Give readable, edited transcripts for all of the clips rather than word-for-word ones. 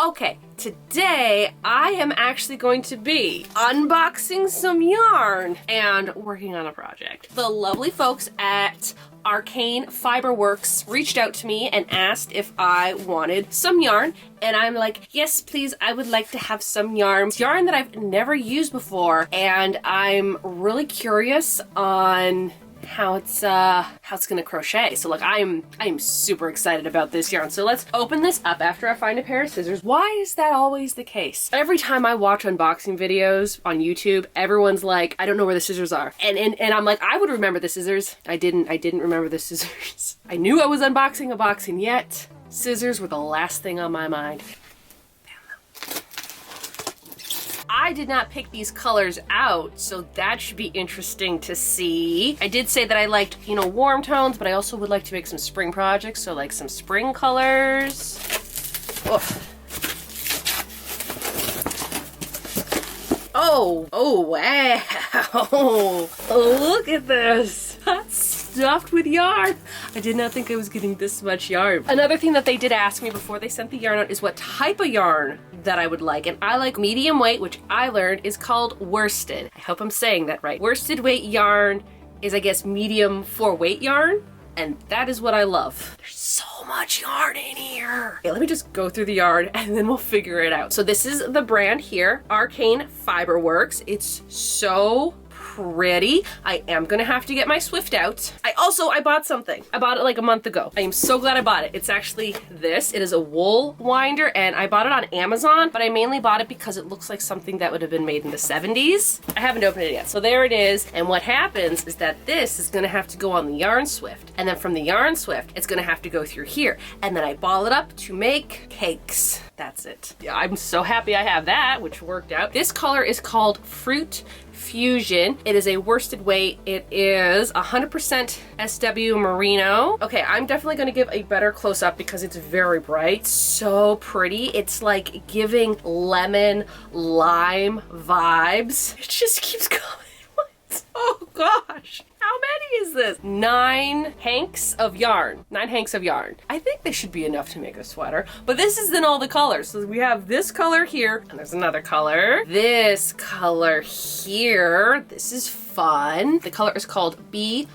Okay, today I am actually going to be unboxing some yarn and working on a project. The lovely folks at Arcane Fiberworks reached out to me and asked if I wanted some yarn, and I'm like, yes please, I would like to have some yarn. It's yarn that I've never used before, and I'm really curious on how it's gonna crochet. So like I'm super excited about this yarn. So let's open this up after I find a pair of scissors. Why is that always the case? Every time I watch unboxing videos on YouTube, everyone's like, I don't know where the scissors are. And I'm like, I would remember the scissors. I didn't remember the scissors. I knew I was unboxing a box, and yet scissors were the last thing on my mind. I did not pick these colors out, so that should be interesting to see. I did say that I liked, you know, warm tones, but I also would like to make some spring projects, so like some spring colors. Oh, wow. Look at this. That's stuffed with yarn. I did not think I was getting this much yarn. Another thing that they did ask me before they sent the yarn out is what type of yarn that I would like, and I like medium weight, which I learned is called worsted. I hope I'm saying that right. Worsted weight yarn is, I guess, medium for weight yarn, and that is what I love. There's so much yarn in here. Okay, let me just go through the yarn and then we'll figure it out. So this is the brand here, Arcane Fiberworks. It's so pretty. I am gonna have to get my Swift out. I bought something. I bought it like a month ago. I am so glad I bought it. It's actually this. It is a wool winder, and I bought it on Amazon, but I mainly bought it because it looks like something that would have been made in the 70s. I haven't opened it yet. So there it is. And what happens is that this is gonna have to go on the yarn Swift. And then from the yarn Swift, it's gonna have to go through here. And then I ball it up to make cakes. That's it. Yeah, I'm so happy I have that, which worked out. This color is called Fruit Fusion. It is a worsted weight. It is 100% SW Merino. Okay, I'm definitely gonna give a better close-up because it's very bright. So pretty. It's like giving lemon lime vibes. It just keeps going. What? Oh gosh. How many is this? 9 hanks of yarn. 9 hanks of yarn. I think this should be enough to make a sweater, but this is in all the colors. So we have this color here, and there's another color. This color here. This is fun. The color is called Behold.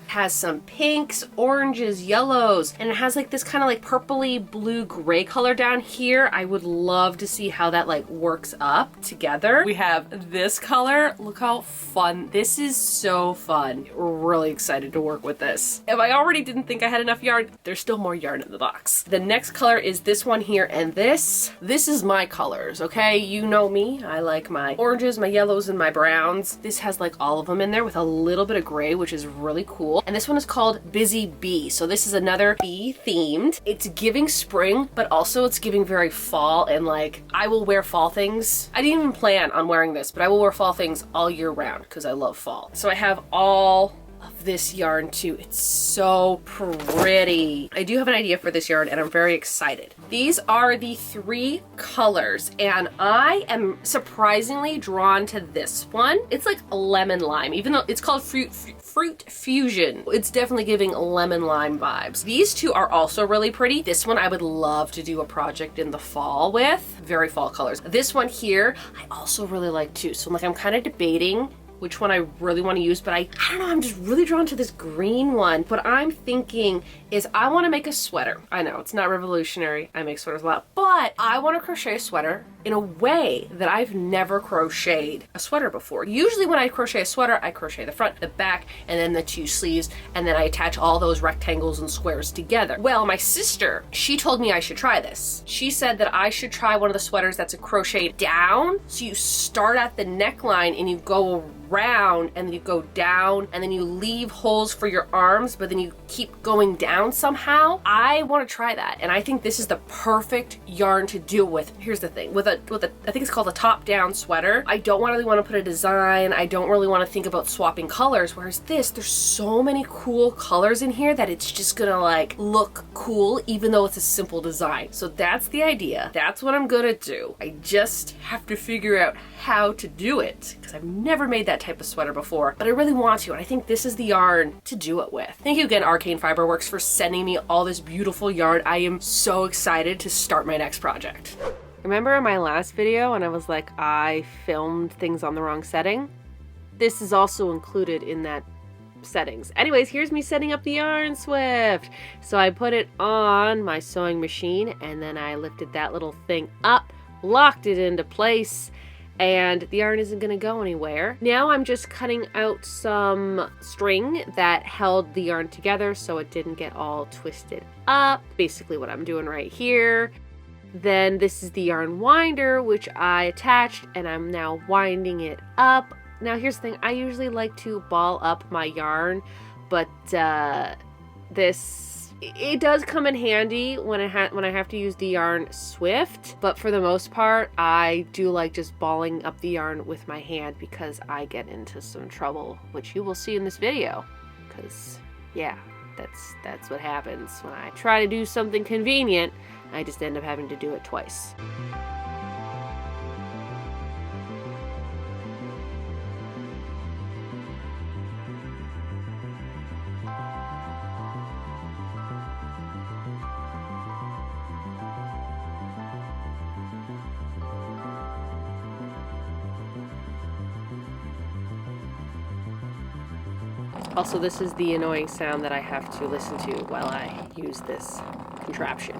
Has some pinks, oranges, yellows, and it has like this kind of like purpley blue gray color down here. I would love to see how that like works up together. We have this color. Look how fun. This is so fun. Really excited to work with this. If I already didn't think I had enough yarn, there's still more yarn in the box. The next color is this one here, and this is my colors, okay? You know me. I like my oranges, my yellows, and my browns. This has like all of them in there with a little bit of gray, which is really cool. And this one is called Busy Bee. So this is another bee themed. It's giving spring, but also it's giving very fall, and like I will wear fall things. I didn't even plan on wearing this, but I will wear fall things all year round because I love fall. So I have all of this yarn too. It's so pretty. I do have an idea for this yarn, and I'm very excited. These are the 3 colors, and I am surprisingly drawn to this one. It's like a lemon lime, even though it's called Fruit Fusion. It's definitely giving lemon lime vibes. These 2 are also really pretty. This one I would love to do a project in the fall with. Very fall colors. This one here I also really like too. So like I'm kind of debating which one I really want to use, but I don't know, I'm just really drawn to this green one. What I'm thinking is I want to make a sweater. I know it's not revolutionary, I make sweaters a lot, but I want to crochet a sweater in a way that I've never crocheted a sweater before. Usually when I crochet a sweater, I crochet the front, the back, and then the 2 sleeves, and then I attach all those rectangles and squares together. Well, my sister, she told me I should try this. She said that I should try one of the sweaters that's a crochet down. So you start at the neckline and you go around, and then you go down, and then you leave holes for your arms, but then you keep going down somehow. I want to try that, and I think this is the perfect yarn to do with. Here's the thing, with a I think it's called a top-down sweater. I don't really want to put a design. I don't really want to think about swapping colors, whereas this, there's so many cool colors in here that it's just gonna like look cool even though it's a simple design. So that's the idea. That's what I'm gonna do. I just have to figure out how to do it because I've never made that that type of sweater before, but I really want to, and I think this is the yarn to do it with. Thank you again, Arcane Fiberworks, for sending me all this beautiful yarn. I am so excited to start my next project. Remember in my last video when I was like, I filmed things on the wrong setting? This is also included in that settings. Anyways, here's me setting up the yarn Swift. So I put it on my sewing machine, and then I lifted that little thing up, locked it into place, and the yarn isn't going to go anywhere. Now I'm just cutting out some string that held the yarn together so it didn't get all twisted up. Basically what I'm doing right here. Then this is the yarn winder, which I attached, and I'm now winding it up. Now here's the thing, I usually like to ball up my yarn, but it does come in handy when I have to use the yarn Swift, but for the most part, I do like just balling up the yarn with my hand because I get into some trouble, which you will see in this video, because yeah, that's what happens when I try to do something convenient. I just end up having to do it twice. Also, this is the annoying sound that I have to listen to while I use this contraption.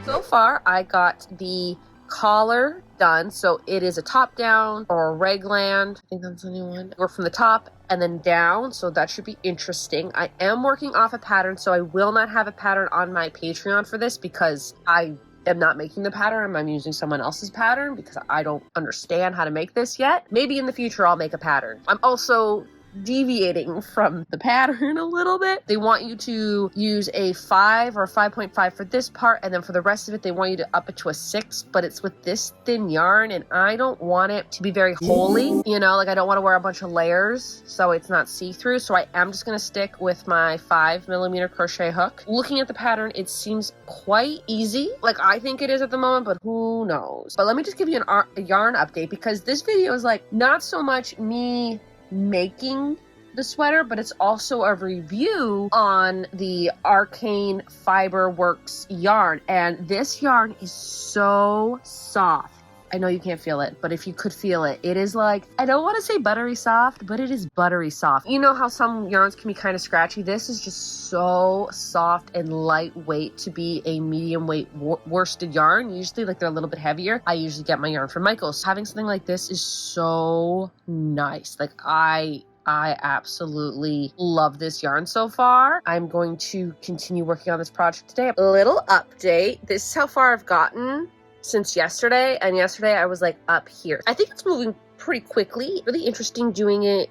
So far, I got the collar done, so it is a top down or a raglan. I think that's the new one. Work from the top and then down, so that should be interesting. I am working off a pattern, so I will not have a pattern on my Patreon for this because I am not making the pattern. I'm using someone else's pattern because I don't understand how to make this yet. Maybe in the future I'll make a pattern. I'm also deviating from the pattern a little bit. They want you to use a 5 or a 5.5 for this part, and then for the rest of it they want you to up it to a 6, but it's with this thin yarn, and I don't want it to be very holey, you know, like I don't want to wear a bunch of layers so it's not see-through, so I am just going to stick with my 5mm crochet hook. Looking at the pattern, it seems quite easy, like I think it is at the moment, but who knows. But let me just give you a yarn update, because this video is like not so much me making the sweater, but it's also a review on the Arcane Fiberworks yarn, and this yarn is so soft. I know you can't feel it, but if you could feel it, it is like, I don't want to say buttery soft, but it is buttery soft. You know how some yarns can be kind of scratchy? This is just so soft and lightweight to be a medium weight worsted yarn. Usually like they're a little bit heavier. I usually get my yarn from Michael's. Having something like this is so nice. Like I absolutely love this yarn so far. I'm going to continue working on this project today. A little update. This is how far I've gotten since yesterday, and yesterday I was like up here. I think it's moving pretty quickly. Really interesting doing it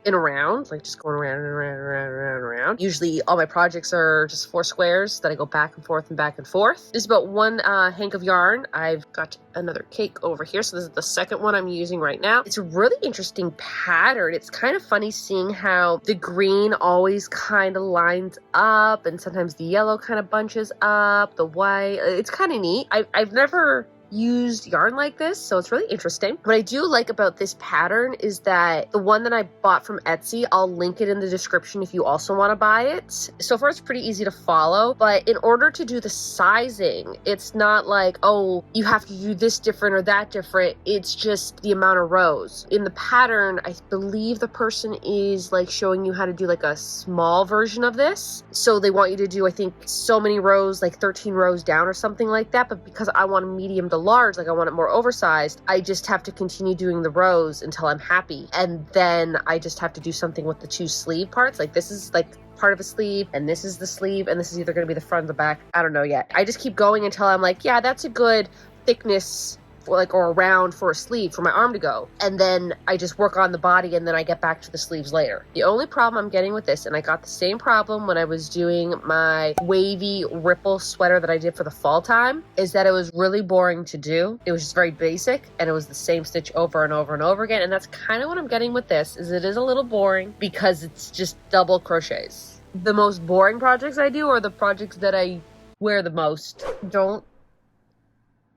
in a round, like just going around and around and around and around and around. Usually all my projects are just 4 squares that I go back and forth and back and forth. This is about 1 hank of yarn. I've got another cake over here, so this is the second one I'm using right now. It's a really interesting pattern. It's kind of funny seeing how the green always kind of lines up, and sometimes the yellow kind of bunches up, the white. It's kind of neat. I've never used yarn like this, so it's really interesting. What I do like about this pattern is that the one that I bought from Etsy, I'll link it in the description if you also want to buy it. So far it's pretty easy to follow, but in order to do the sizing, it's not like, oh, you have to do this different or that different. It's just the amount of rows. In the pattern, I believe the person is like showing you how to do like a small version of this. So they want you to do, I think, so many rows, like 13 rows down or something like that. But because I want a medium to large, like I want it more oversized, I just have to continue doing the rows until I'm happy, and then I just have to do something with the 2 sleeve parts. Like this is like part of a sleeve, and this is the sleeve, and this is either going to be the front or the back. I don't know yet. I just keep going until I'm like, yeah, that's a good thickness or around for a sleeve for my arm to go, and then I just work on the body, and then I get back to the sleeves later. The only problem I'm getting with this, and I got the same problem when I was doing my wavy ripple sweater that I did for the fall time, is that it was really boring to do. It was just very basic, and it was the same stitch over and over and over again, and that's kind of what I'm getting with this, is it is a little boring because it's just double crochets. the most boring projects I do or the projects that I wear the most. Don't.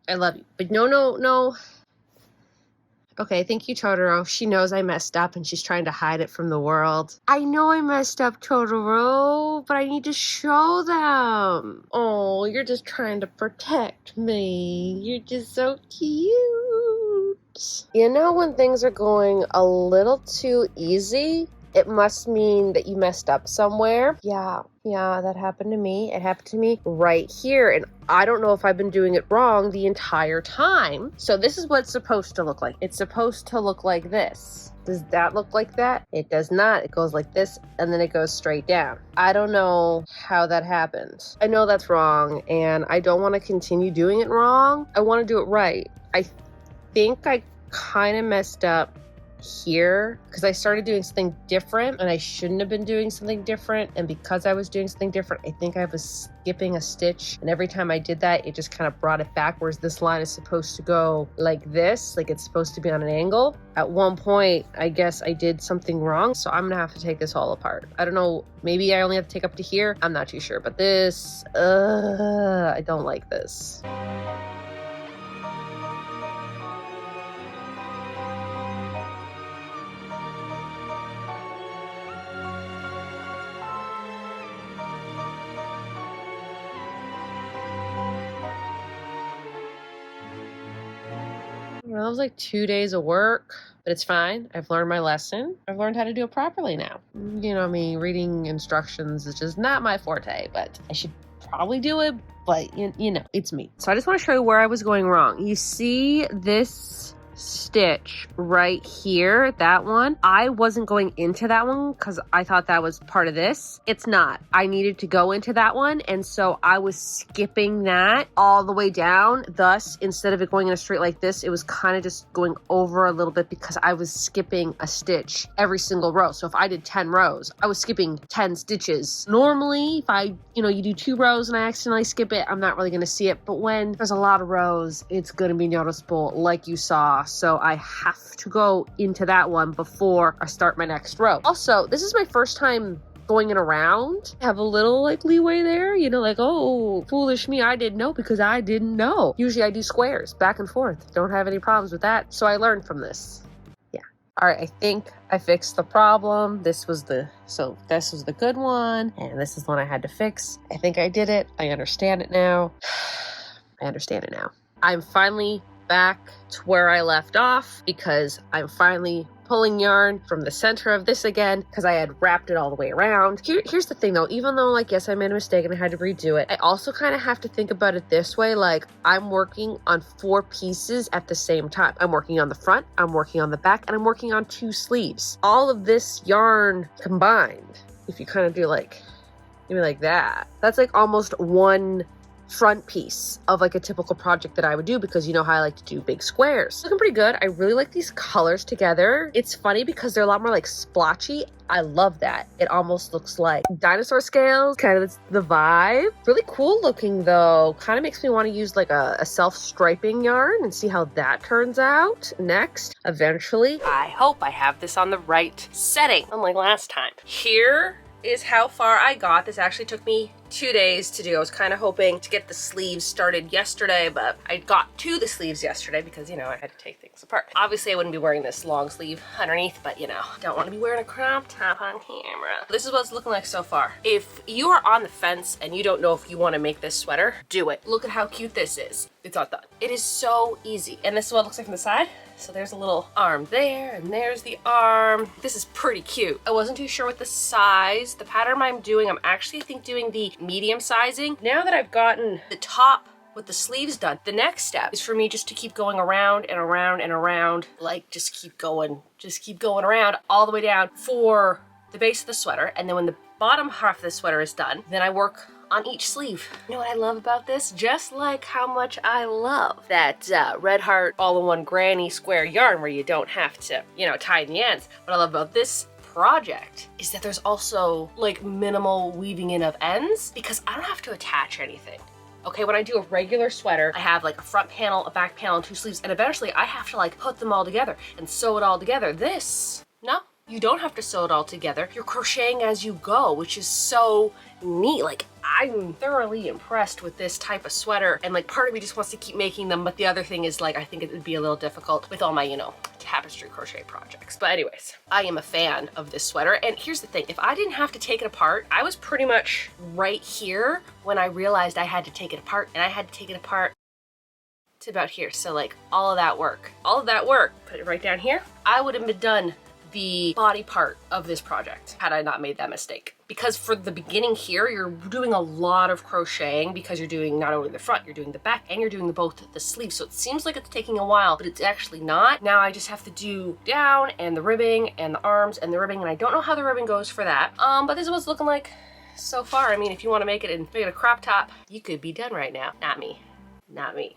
I love you. But no. Okay, thank you, Totoro. She knows I messed up and she's trying to hide it from the world. I know I messed up, Totoro, but I need to show them. Oh, you're just trying to protect me. You're just so cute. You know when things are going a little too easy, it must mean that you messed up somewhere. Yeah, that happened to me. It happened to me right here. And I don't know if I've been doing it wrong the entire time. So this is what it's supposed to look like. It's supposed to look like this. Does that look like that? It does not. It goes like this and then it goes straight down. I don't know how that happened. I know that's wrong and I don't want to continue doing it wrong. I want to do it right. I think I kind of messed up here because I started doing something different and I shouldn't have been doing something different, and because I was doing something different, I think I was skipping a stitch, and every time I did that it just kind of brought it back, whereas this line is supposed to go like this, like it's supposed to be on an angle. At one point I guess I did something wrong, so I'm gonna have to take this all apart. I don't know, maybe I only have to take up to here, I'm not too sure, but this I don't like this. Well, that was like 2 days of work, but it's fine. I've learned my lesson. I've learned how to do it properly now. You know me, reading instructions is just not my forte, but I should probably do it, but you know, it's me. So I just want to show you where I was going wrong. You see this stitch right here, that one, I wasn't going into that one because I thought that was part of this. It's not. I needed to go into that one, and so I was skipping that all the way down. Thus, instead of it going in a straight like this, it was kind of just going over a little bit because I was skipping a stitch every single row. So if I did 10 rows, I was skipping 10 stitches. Normally, if I, you do 2 rows and I accidentally skip it, I'm not really going to see it. But when there's a lot of rows, it's going to be noticeable, like you saw. So I have to go into that one before I start my next row. Also, this is my first time going in around. I have a little like leeway there, like, oh, foolish me, I didn't know because I didn't know. Usually I do squares back and forth. Don't have any problems with that. So I learned from this. Yeah. All right, I think I fixed the problem. This was the good one, and this is the one I had to fix. I think I did it. I understand it now. I'm finally back to where I left off because I'm finally pulling yarn from the center of this again because I had wrapped it all the way around. Here's the thing though, even though like yes I made a mistake and I had to redo it, I also kind of have to think about it this way, like I'm working on 4 pieces at the same time. I'm working on the front, I'm working on the back, and I'm working on 2 sleeves. All of this yarn combined, if you kind of do like maybe like that, that's like almost one front piece of like a typical project that I would do, because you know how I like to do big squares. Looking pretty good. I really like these colors together. It's funny because they're a lot more like splotchy. I love that. It almost looks like dinosaur scales, kind of the vibe. Really cool looking though. Kind of makes me want to use like a self-striping yarn and see how that turns out next, eventually. I hope I have this on the right setting, unlike last time. Here is how far I got. This actually took me 2 days to do. I was kind of hoping to get the sleeves started yesterday, but I got to the sleeves yesterday because, I had to take things apart. Obviously, I wouldn't be wearing this long sleeve underneath, but, don't want to be wearing a crop top on camera. This is what it's looking like so far. If you are on the fence and you don't know if you want to make this sweater, do it. Look at how cute this is. It's not done. It is so easy. And this is what it looks like from the side. So there's a little arm there, and there's the arm. This is pretty cute. I wasn't too sure with the size. The pattern I'm doing, I'm actually, I think, doing the medium sizing. Now that I've gotten the top with the sleeves done, the next step is for me just to keep going around and around and around, like just keep going around all the way down for the base of the sweater. And then when the bottom half of the sweater is done, then I work on each sleeve. You know what I love about this? Just like how much I love that Red Heart all-in-one granny square yarn where you don't have to, tie in the ends. What I love about this project is that there's also like minimal weaving in of ends because I don't have to attach anything. Okay, when I do a regular sweater, I have like a front panel, a back panel, and 2 sleeves, and eventually I have to like put them all together and sew it all together. This, no. you don't have to sew it all together. You're crocheting as you go, which is so neat. Like, I'm thoroughly impressed with this type of sweater, and like part of me just wants to keep making them, but the other thing is like I think it would be a little difficult with all my, you know, tapestry crochet projects. But anyways, I am a fan of this sweater, and here's the thing, if I didn't have to take it apart, I was pretty much right here when I realized I had to take it apart, and I had to take it apart to about here. So like all of that work, put it right down here, I would have been done the body part of this project had I not made that mistake. Because for the beginning here, you're doing a lot of crocheting because you're doing not only the front, you're doing the back, and you're doing both the sleeves. So it seems like it's taking a while, but it's actually not. Now I just have to do down and the ribbing and the arms and the ribbing, and I don't know how the ribbing goes for that. But this is what it's looking like so far. I mean, if you want to make it and make it a crop top, you could be done right now. Not me. Not me.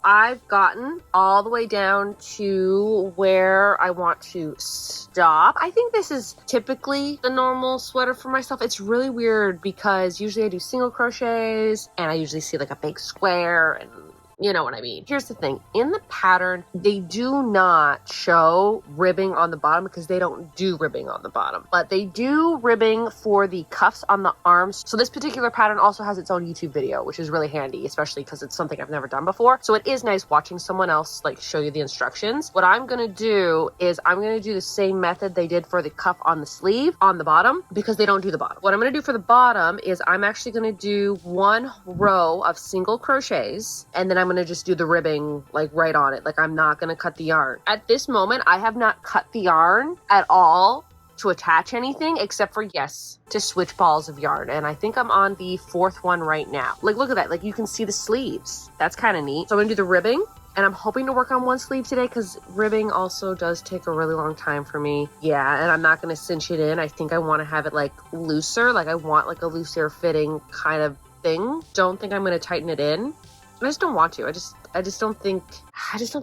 I've gotten all the way down to where I want to stop. I think this is typically the normal sweater for myself. It's really weird because usually I do single crochets and I usually see like a big square, and you know what I mean. Here's the thing, in the pattern, they do not show ribbing on the bottom because they don't do ribbing on the bottom, but they do ribbing for the cuffs on the arms. So this particular pattern also has its own YouTube video, which is really handy, especially because it's something I've never done before. So it is nice watching someone else like show you the instructions. What I'm gonna do is I'm gonna do the same method they did for the cuff on the sleeve on the bottom, because they don't do the bottom. What I'm gonna do for the bottom is I'm actually gonna do one row of single crochets, and then I'm gonna just do the ribbing like right on it. Like, I'm not gonna cut the yarn. At this moment, I have not cut the yarn at all to attach anything, except for, yes, to switch balls of yarn. And I think I'm on the 4th one right now. Like, look at that. Like, you can see the sleeves. That's kind of neat. So I'm gonna do the ribbing, and I'm hoping to work on one sleeve today because ribbing also does take a really long time for me. Yeah, and I'm not gonna cinch it in. I think I want to have it like looser. Like, I want like a looser fitting kind of thing. Don't think I'm gonna tighten it in. I just don't want to. I just don't think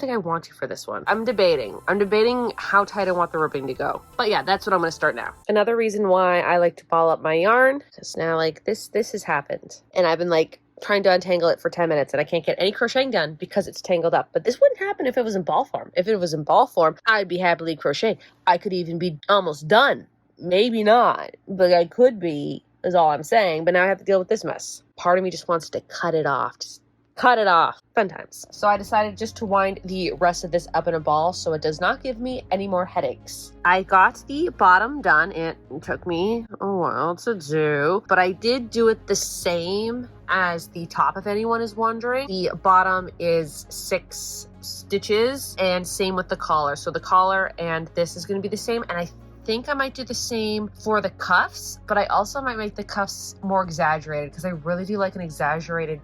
I want to for this one. I'm debating how tight I want the ribbing to go. But yeah, that's what I'm gonna start now. Another reason why I like to ball up my yarn, because now like this has happened. And I've been like trying to untangle it for 10 minutes and I can't get any crocheting done because it's tangled up. But this wouldn't happen if it was in ball form. If it was in ball form, I'd be happily crocheting. I could even be almost done. Maybe not, but I could be, is all I'm saying. But now I have to deal with this mess. Part of me just wants to cut it off. Just cut it off. Fun times. So I decided just to wind the rest of this up in a ball so it does not give me any more headaches. I got the bottom done. It took me a while to do, but I did do it the same as the top, if anyone is wondering. The bottom is 6 stitches, and same with the collar. So the collar and this is going to be the same, and I think I might do the same for the cuffs, but I also might make the cuffs more exaggerated because I really do like an exaggerated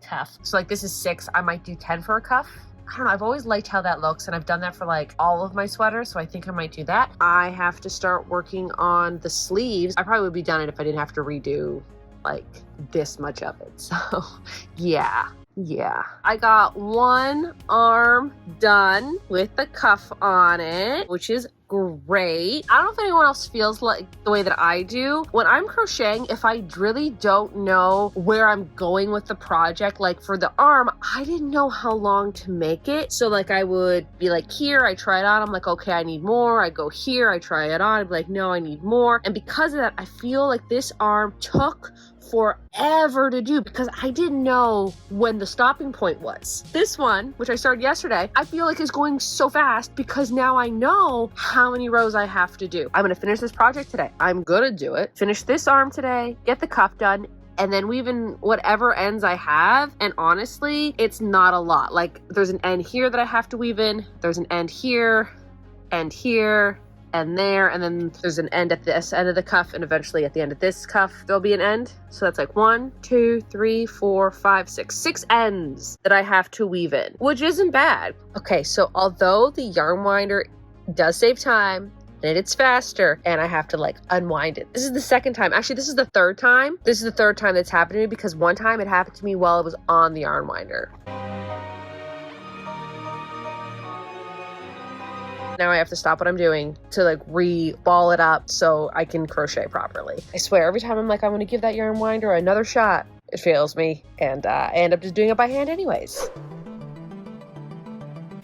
cuff. So like this is 6, I might do 10 for a cuff. I don't know, I've always liked how that looks, and I've done that for like all of my sweaters, so I think I might do that. I have to start working on the sleeves. I probably would be done it if I didn't have to redo like this much of it. So yeah. I got one arm done with the cuff on it, which is great. I don't know if anyone else feels like the way that I do. When I'm crocheting, if I really don't know where I'm going with the project, like for the arm, I didn't know how long to make it. So like I would be like, here, I try it on. I'm like, okay, I need more. I go here, I try it on. I'd be like, no, I need more. And because of that, I feel like this arm took forever to do because I didn't know when the stopping point was. This one, which I started yesterday, I feel like is going so fast because now I know how many rows I have to do. I'm gonna finish this project today. I'm gonna do it. Finish this arm today, get the cuff done, and then weave in whatever ends I have. And honestly, it's not a lot. Like there's an end here that I have to weave in. There's an end here, and here, and there, and then there's an end at this end of the cuff, and eventually at the end of this cuff there'll be an end. So that's like 1, 2, 3, 4, 5, 6 ends that I have to weave in, which isn't bad. Okay, so although the yarn winder does save time and it's faster, and I have to like unwind it. This is the second time. Actually, this is the third time. This is the third time that's happened to me because one time it happened to me while it was on the yarn winder. Now I have to stop what I'm doing to like re-ball it up so I can crochet properly. I swear, every time I'm like, I'm gonna give that yarn winder another shot, It fails me, and I end up just doing it by hand anyways.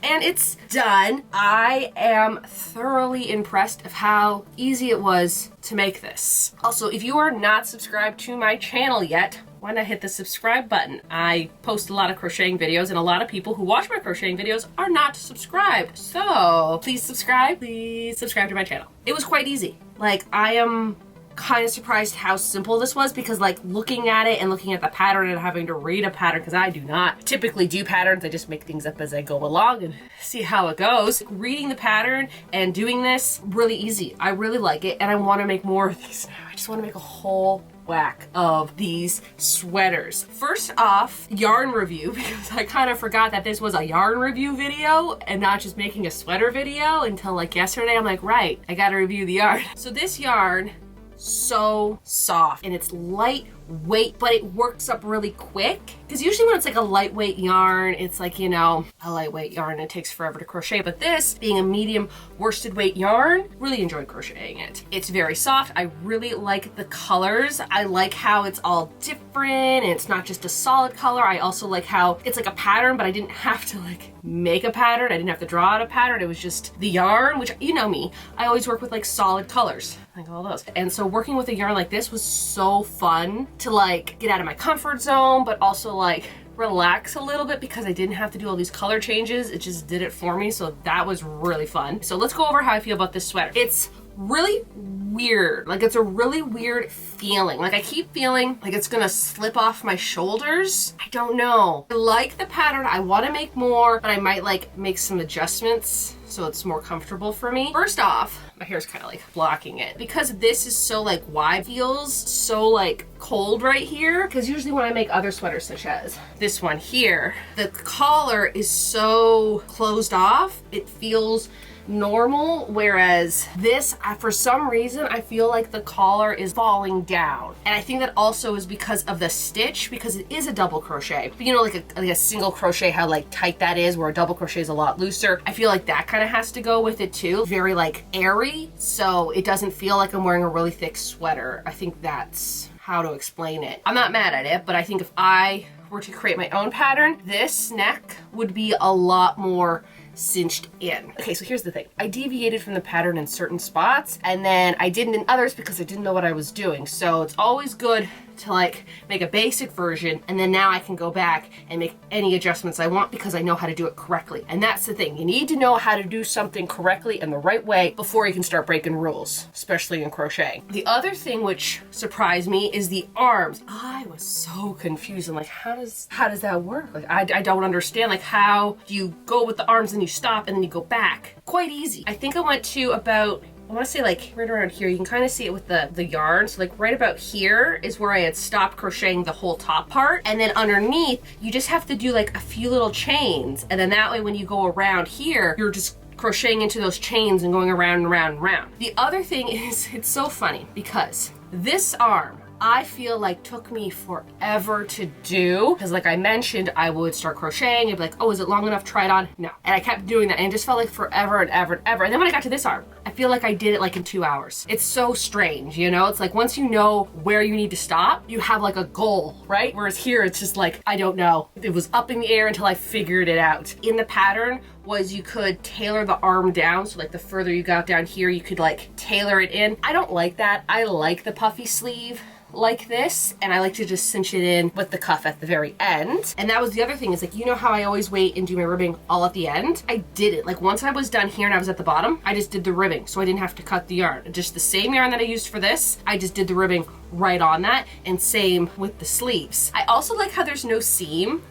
And it's done. I am thoroughly impressed of how easy it was to make this. Also, if you are not subscribed to my channel yet, why not hit the subscribe button? I post a lot of crocheting videos, and a lot of people who watch my crocheting videos are not subscribed. So please subscribe to my channel. It was quite easy. Like, I am kind of surprised how simple this was, because like looking at it and looking at the pattern and having to read a pattern, because I do not typically do patterns, I just make things up as I go along and see how it goes. Reading the pattern and doing this, really easy. I really like it, and I want to make more of these now. I just want to make a whole whack of these sweaters. First off, yarn review, because I kind of forgot that this was a yarn review video and not just making a sweater video until like yesterday. I'm like, right, I gotta review the yarn. So this yarn, so soft, and it's lightweight, but it works up really quick, because usually when it's like a lightweight yarn, it's like, you know, a lightweight yarn, it takes forever to crochet. But this being a medium worsted weight yarn, really enjoyed crocheting it. It's very soft. I really like the colors. I like how it's all different and it's not just a solid color. I also like how it's like a pattern, but I didn't have to like make a pattern. I didn't have to draw out a pattern. It was just the yarn, which, you know me, I always work with like solid colors, like all those. And so working with a yarn like this was so fun to like get out of my comfort zone, but also like relax a little bit, because I didn't have to do all these color changes. It just did it for me. So that was really fun. So let's go over how I feel about this sweater. It's really weird. Like, it's a really weird feeling. Like, I keep feeling like it's gonna slip off my shoulders. I don't know. I like the pattern. I want to make more, but I might like make some adjustments so it's more comfortable for me. First off, my hair's kind of like blocking it, because this is so like wide, feels so like cold right here. Because usually when I make other sweaters, such as this one here, the collar is so closed off, it feels normal, whereas this, for some reason, I feel like the collar is falling down. And I think that also is because of the stitch, because it is a double crochet. But you know, like a single crochet, how like tight that is, where a double crochet is a lot looser. I feel like that kind of has to go with it too. Very like airy, so it doesn't feel like I'm wearing a really thick sweater. I think that's how to explain it. I'm not mad at it, but I think if I were to create my own pattern, this neck would be a lot more cinched in. Okay, so here's the thing. I deviated from the pattern in certain spots, and then I didn't in others because I didn't know what I was doing. So it's always good to like make a basic version, and then now I can go back and make any adjustments I want, because I know how to do it correctly. And that's the thing. You need to know how to do something correctly and the right way before you can start breaking rules, especially in crocheting. The other thing which surprised me is the arms. I was so confused. I'm like, how does that work? Like, I don't understand. Like, how do you go with the arms and you stop and then you go back? Quite easy. I think I went to about, I want to say like right around here. You can kind of see it with the yarn. So like right about here is where I had stopped crocheting the whole top part. And then underneath, you just have to do like a few little chains. And then that way when you go around here, you're just crocheting into those chains and going around and around and around. The other thing is, it's so funny because this arm, I feel like took me forever to do, because like I mentioned, I would start crocheting and be like, oh, is it long enough? Try it on. No. And I kept doing that, and it just felt like forever and ever and ever. And then when I got to this arm, I feel like I did it like in 2 hours. It's so strange, you know? It's like once you know where you need to stop, you have like a goal, right? Whereas here, it's just like, I don't know. It was up in the air until I figured it out. In the pattern was you could tailor the arm down. So like the further you got down here, you could like tailor it in. I don't like that. I like the puffy sleeve like this, and I like to just cinch it in with the cuff at the very end. And that was the other thing, is like, you know how I always wait and do my ribbing all at the end? I didn't. Like once I was done here and I was at the bottom, I just did the ribbing, so I didn't have to cut the yarn. Just the same yarn that I used for this, I just did the ribbing right on that, and same with the sleeves. I also like how there's no seam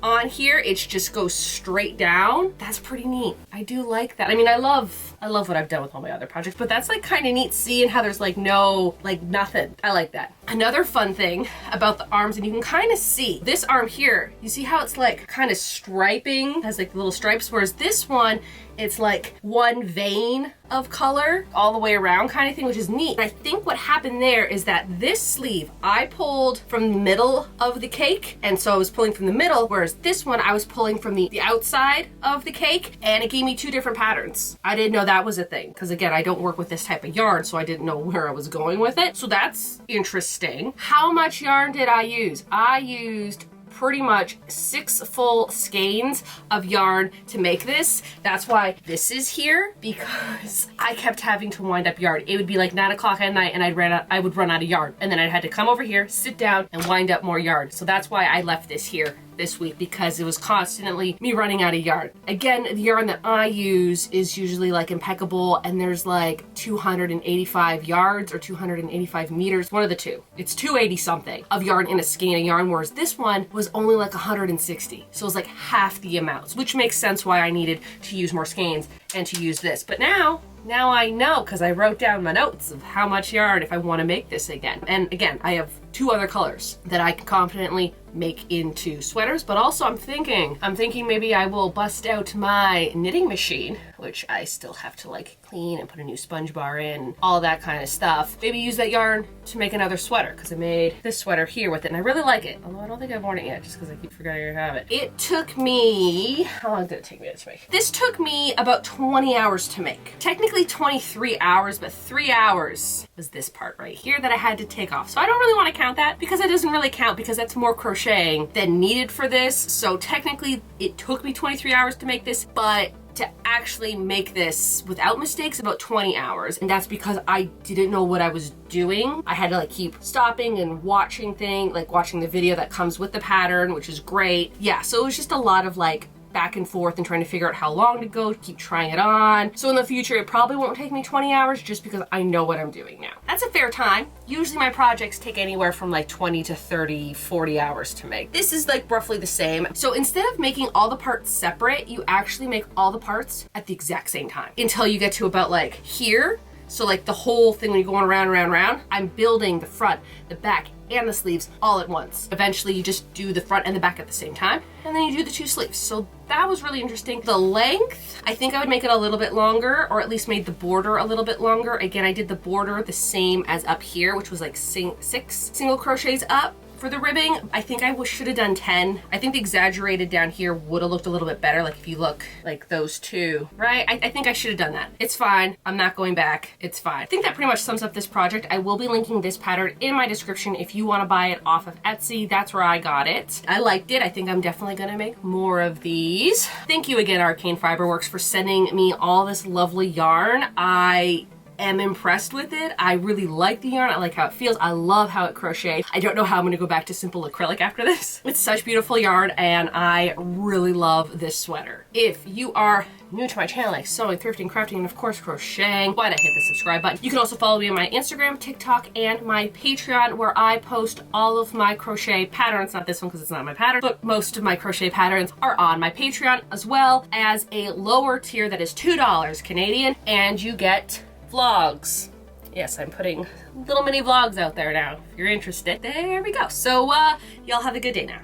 on here. It just goes straight down. That's pretty neat. I do like that. I mean, I love what I've done with all my other projects, but that's like kind of neat seeing how there's like no, like nothing. I like that. Another fun thing about the arms, and you can kind of see this arm here, you see how it's like kind of striping, has like little stripes, whereas this one, it's like one vein of color all the way around kind of thing, which is neat. And I think what happened there is that this sleeve, I pulled from the middle of the cake, and so I was pulling from the middle, whereas this one, I was pulling from the outside of the cake, and it gave me two different patterns. I didn't know that that was a thing. Because again, I don't work with this type of yarn, so I didn't know where I was going with it. So that's interesting. How much yarn did I use? I used pretty much 6 full skeins of yarn to make this. That's why this is here, because I kept having to wind up yarn. It would be like 9 o'clock at night and I would run out of yarn, and then I had to come over here, sit down, and wind up more yarn. So that's why I left this here this week, because it was constantly me running out of yarn. Again, the yarn that I use is usually like impeccable, and there's like 285 yards or 285 meters, one of the two. It's 280 something of yarn in a skein of yarn, whereas this one was only like 160. So it was like half the amounts, which makes sense why I needed to use more skeins and to use this. But now I know, because I wrote down my notes of how much yarn if I want to make this again. And again, I have 2 other colors that I can confidently make into sweaters, but also I'm thinking maybe I will bust out my knitting machine, which I still have to like clean and put a new sponge bar in, all that kind of stuff. Maybe use that yarn to make another sweater, because I made this sweater here with it and I really like it. Although I don't think I've worn it yet, just because I keep forgetting I have it. It took me, how long did it take me to make? This took me about 20 hours to make. Technically 23 hours, but 3 hours was this part right here that I had to take off. So I don't really want to count that, because it doesn't really count, because that's more crocheting than needed for this. So technically it took me 23 hours to make this, but to actually make this without mistakes, about 20 hours. And that's because I didn't know what I was doing. I had to like keep stopping and watching watching the video that comes with the pattern, which is great. Yeah, so it was just a lot of like back and forth and trying to figure out how long to go, keep trying it on. So in the future, it probably won't take me 20 hours just because I know what I'm doing now. That's a fair time. Usually my projects take anywhere from like 20 to 30, 40 hours to make. This is like roughly the same. So instead of making all the parts separate, you actually make all the parts at the exact same time until you get to about like here. So like the whole thing, when you're going around, I'm building the front, the back, and the sleeves all at once. Eventually you just do the front and the back at the same time, and then you do the 2 sleeves. So that was really interesting. The length, I think I would make it a little bit longer, or at least made the border a little bit longer. Again, I did the border the same as up here, which was like 6 single crochets up. For the ribbing, I think I should have done 10. I think the exaggerated down here would have looked a little bit better, like if you look like those two, right? I think I should have done that. It's fine. I'm not going back. It's fine. I think that pretty much sums up this project. I will be linking this pattern in my description if you want to buy it off of Etsy. That's where I got it. I liked it. I think I'm definitely going to make more of these. Thank you again, Arcane Fiberworks, for sending me all this lovely yarn. I am impressed with it. I really like the yarn. I like how it feels. I love how it crochets. I don't know how I'm gonna go back to simple acrylic after this. It's such beautiful yarn, and I really love this sweater. If you are new to my channel, like sewing, thrifting, crafting, and of course crocheting, why not hit the subscribe button? You can also follow me on my Instagram, TikTok, and my Patreon, where I post all of my crochet patterns. Not this one because it's not my pattern, but most of my crochet patterns are on my Patreon, as well as a lower tier that is $2 Canadian, and you get vlogs. Yes, I'm putting little mini vlogs out there now. If you're interested, there we go. So y'all have a good day now.